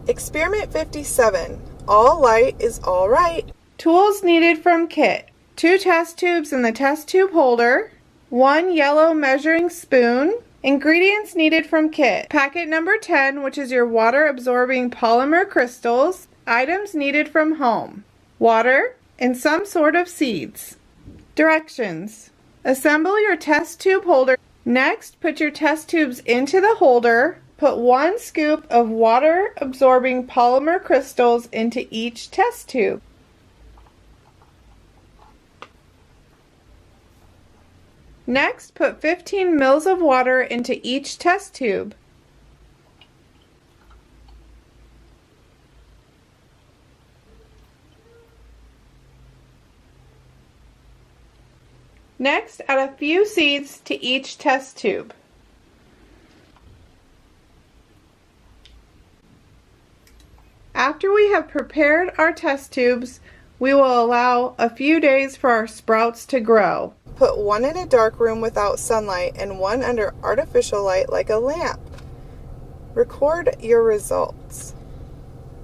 Experiment 57. All light is all right. Tools needed from kit. 2 test tubes in the test tube holder. 1 yellow measuring spoon. Ingredients needed from kit. Packet number 10, which is your water absorbing polymer crystals. Items needed from home. Water and some sort of seeds. Directions. Assemble your test tube holder. Next, put your test tubes into the holder. Put 1 scoop of water absorbing polymer crystals into each test tube. Next, put 15 ml of water into each test tube. Next, add a few seeds to each test tube. After we have prepared our test tubes, we will allow a few days for our sprouts to grow. Put 1 in a dark room without sunlight and 1 under artificial light like a lamp. Record your results.